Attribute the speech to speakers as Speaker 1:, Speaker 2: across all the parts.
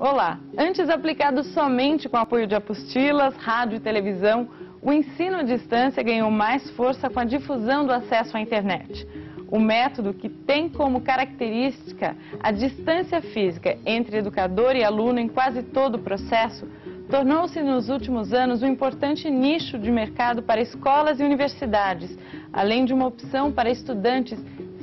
Speaker 1: Olá! Antes aplicado somente com apoio de apostilas, rádio e televisão, o ensino à distância ganhou mais força com a difusão do acesso à internet. O método, que tem como característica a distância física entre educador e aluno em quase todo o processo, tornou-se nos últimos anos um importante nicho de mercado para escolas e universidades, além de uma opção para estudantes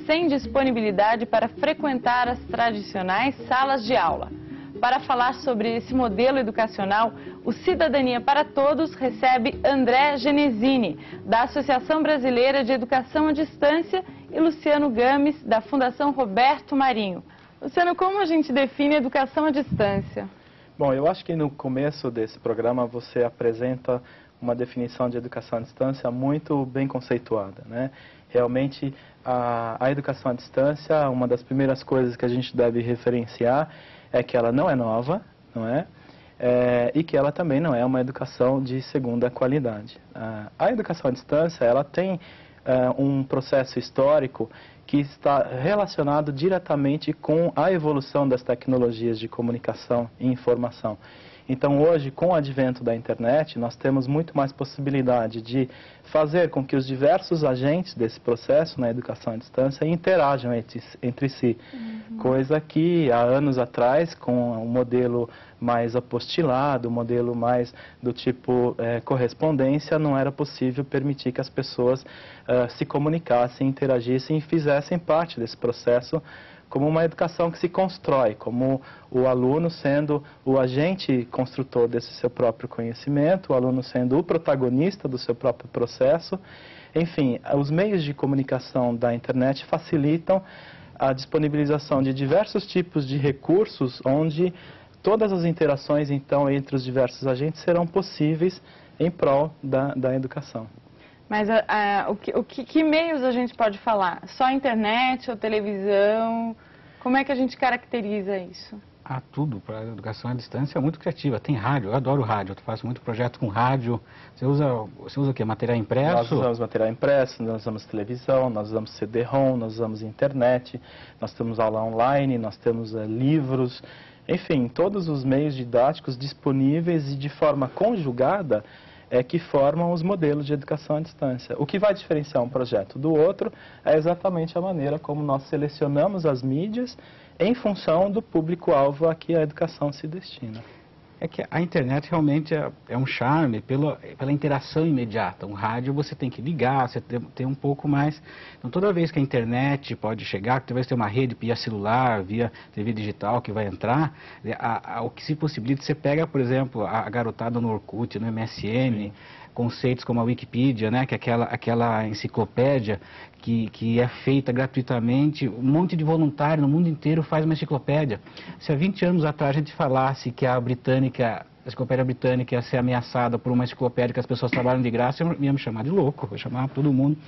Speaker 1: sem disponibilidade para frequentar as tradicionais salas de aula. Para falar sobre esse modelo educacional, o Cidadania para Todos recebe André Genesini, da Associação Brasileira de Educação à Distância, e Luciano Games, da Fundação Roberto Marinho. Luciano, como a gente define educação à distância?
Speaker 2: Bom, eu acho que no começo desse programa você apresenta uma definição de educação à distância muito bem conceituada, né? Realmente, a educação à distância, uma das primeiras coisas que a gente deve referenciar é que ela não é nova, não é? E que ela também não é uma educação de segunda qualidade. A educação à distância, ela tem um processo histórico que está relacionado diretamente com a evolução das tecnologias de comunicação e informação. Então, hoje, com o advento da internet, nós temos muito mais possibilidade de fazer com que os diversos agentes desse processo na educação à distância interajam entre si. Coisa que, há anos atrás, com um modelo mais apostilado, um modelo mais do tipo correspondência, não era possível permitir que as pessoas se comunicassem, interagissem e fizessem parte desse processo como uma educação que se constrói, como o aluno sendo o agente construtor desse seu próprio conhecimento, o aluno sendo o protagonista do seu próprio processo. Enfim, os meios de comunicação da internet facilitam a disponibilização de diversos tipos de recursos, onde todas as interações, então, entre os diversos agentes serão possíveis em prol da educação.
Speaker 1: Mas que meios a gente pode falar? Só internet ou televisão? Como é que a gente caracteriza isso?
Speaker 3: Há tudo para a educação à distância, é muito criativa. Tem rádio, eu adoro rádio, eu faço muito projeto com rádio. Você usa o quê? Material impresso?
Speaker 2: Nós usamos material impresso, nós usamos televisão, nós usamos CD-ROM, nós usamos internet, nós temos aula online, nós temos livros. Enfim, todos os meios didáticos disponíveis e de forma conjugada que formam os modelos de educação à distância. O que vai diferenciar um projeto do outro é exatamente a maneira como nós selecionamos as mídias em função do público-alvo a que a educação se destina.
Speaker 3: É que a internet realmente é um charme pela interação imediata. Um rádio você tem que ligar, você tem um pouco mais. Então, toda vez que a internet pode chegar, talvez tenha uma rede via celular, via TV digital que vai entrar, o que se possibilita, você pega, por exemplo, a garotada no Orkut, no MSN, conceitos como a Wikipedia, né, que é aquela enciclopédia que é feita gratuitamente, um monte de voluntário no mundo inteiro faz uma enciclopédia. Se há 20 anos atrás a gente falasse que a enciclopédia britânica ia ser ameaçada por uma enciclopédia que as pessoas trabalham de graça, eu ia me chamar de louco, eu chamava todo mundo.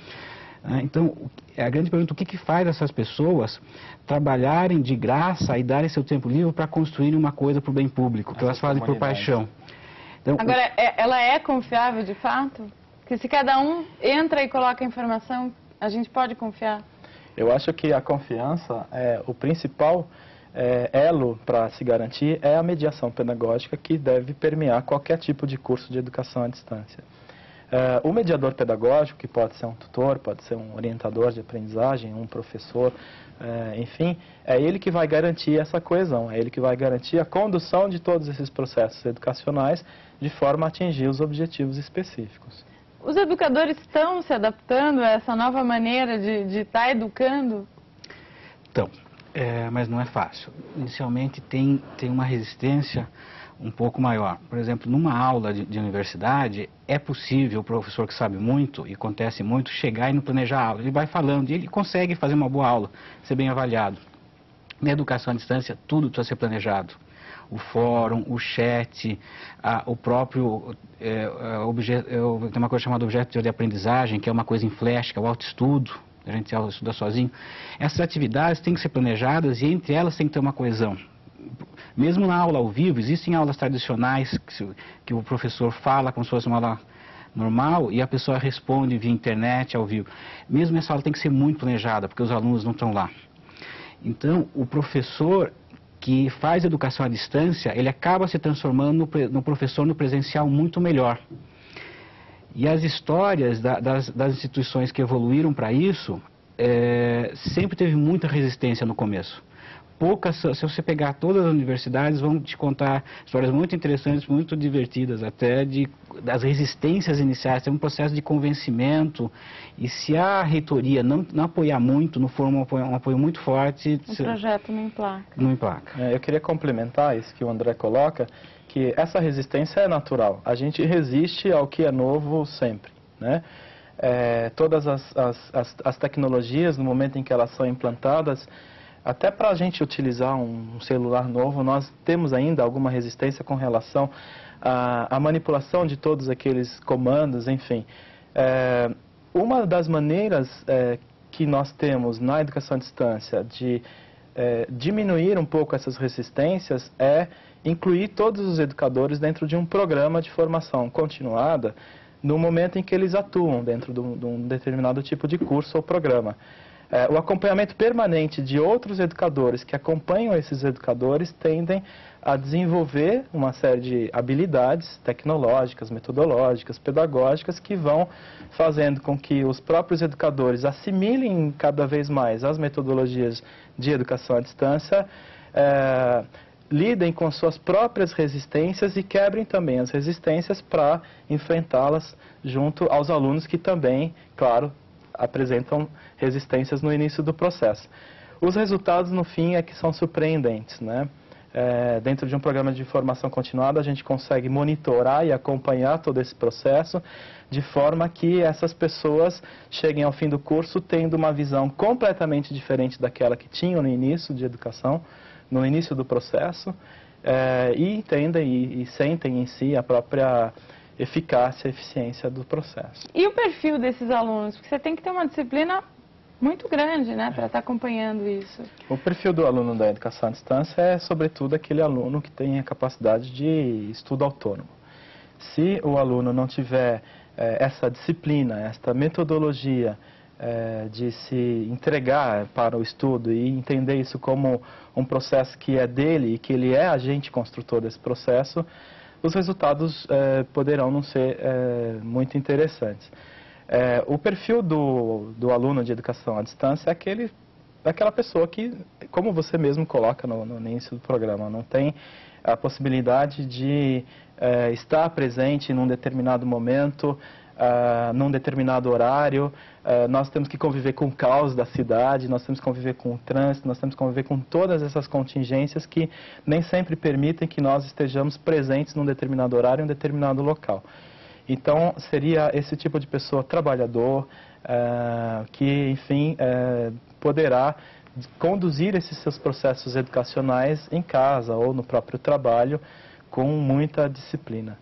Speaker 3: Então, a grande pergunta, o que faz essas pessoas trabalharem de graça e darem seu tempo livre para construírem uma coisa para o bem público, que elas fazem por paixão? Então,
Speaker 1: agora, ela é confiável de fato? Porque se cada um entra e coloca a informação, a gente pode confiar?
Speaker 2: Eu acho que a confiança, o principal elo para se garantir é a mediação pedagógica que deve permear qualquer tipo de curso de educação à distância. O mediador pedagógico, que pode ser um tutor, pode ser um orientador de aprendizagem, um professor, enfim, é ele que vai garantir essa coesão, é ele que vai garantir a condução de todos esses processos educacionais de forma a atingir os objetivos específicos.
Speaker 1: Os educadores estão se adaptando a essa nova maneira de estar educando?
Speaker 3: Então, mas não é fácil. Inicialmente tem uma resistência um pouco maior. Por exemplo, numa aula de universidade, é possível o professor que sabe muito, e acontece muito, chegar e não planejar a aula. Ele vai falando e ele consegue fazer uma boa aula, ser bem avaliado. Na educação à distância, tudo precisa ser planejado. O fórum, o chat, o próprio tem uma coisa chamada objeto de aprendizagem, que é uma coisa em flash, que é o autoestudo, a gente estuda sozinho. Essas atividades têm que ser planejadas e entre elas tem que ter uma coesão. Mesmo na aula ao vivo, existem aulas tradicionais que o professor fala como se fosse uma aula normal e a pessoa responde via internet, ao vivo. Mesmo essa aula tem que ser muito planejada, porque os alunos não estão lá. Então, o professor que faz educação à distância, ele acaba se transformando no professor no presencial muito melhor. E as histórias das instituições que evoluíram para isso, sempre teve muita resistência no começo. Poucas, se você pegar todas as universidades, vão te contar histórias muito interessantes, muito divertidas, até das resistências iniciais, tem um processo de convencimento, e se a reitoria não apoiar muito, não for um apoio muito forte...
Speaker 1: O projeto não emplaca.
Speaker 3: Não emplaca.
Speaker 2: Eu queria complementar isso que o André coloca, que essa resistência é natural. A gente resiste ao que é novo sempre, né? Todas as tecnologias, no momento em que elas são implantadas, até para a gente utilizar um celular novo, nós temos ainda alguma resistência com relação à manipulação de todos aqueles comandos, enfim. Uma das maneiras que nós temos na educação à distância de diminuir um pouco essas resistências é incluir todos os educadores dentro de um programa de formação continuada no momento em que eles atuam dentro de um determinado tipo de curso ou programa. O acompanhamento permanente de outros educadores que acompanham esses educadores tendem a desenvolver uma série de habilidades tecnológicas, metodológicas, pedagógicas que vão fazendo com que os próprios educadores assimilem cada vez mais as metodologias de educação à distância, lidem com suas próprias resistências e quebrem também as resistências para enfrentá-las junto aos alunos que também, claro, apresentam resistências no início do processo. Os resultados, no fim, é que são surpreendentes, né? Dentro de um programa de formação continuada, a gente consegue monitorar e acompanhar todo esse processo, de forma que essas pessoas cheguem ao fim do curso tendo uma visão completamente diferente daquela que tinham no início de educação, no início do processo, e entendem e sentem em si a própria eficácia, eficiência do processo.
Speaker 1: E o perfil desses alunos? Porque você tem que ter uma disciplina muito grande, né, para estar acompanhando isso.
Speaker 2: O perfil do aluno da educação à distância é, sobretudo, aquele aluno que tem a capacidade de estudo autônomo. Se o aluno não tiver essa disciplina, esta metodologia de se entregar para o estudo e entender isso como um processo que é dele e que ele é agente construtor desse processo, os resultados poderão não ser muito interessantes. O perfil do aluno de educação à distância é aquela pessoa que, como você mesmo coloca no início do programa, não tem a possibilidade de estar presente num determinado momento, num determinado horário. Nós temos que conviver com o caos da cidade, nós temos que conviver com o trânsito, nós temos que conviver com todas essas contingências que nem sempre permitem que nós estejamos presentes num determinado horário, em um determinado local. Então, seria esse tipo de pessoa trabalhador, que, enfim, poderá conduzir esses seus processos educacionais em casa ou no próprio trabalho com muita disciplina.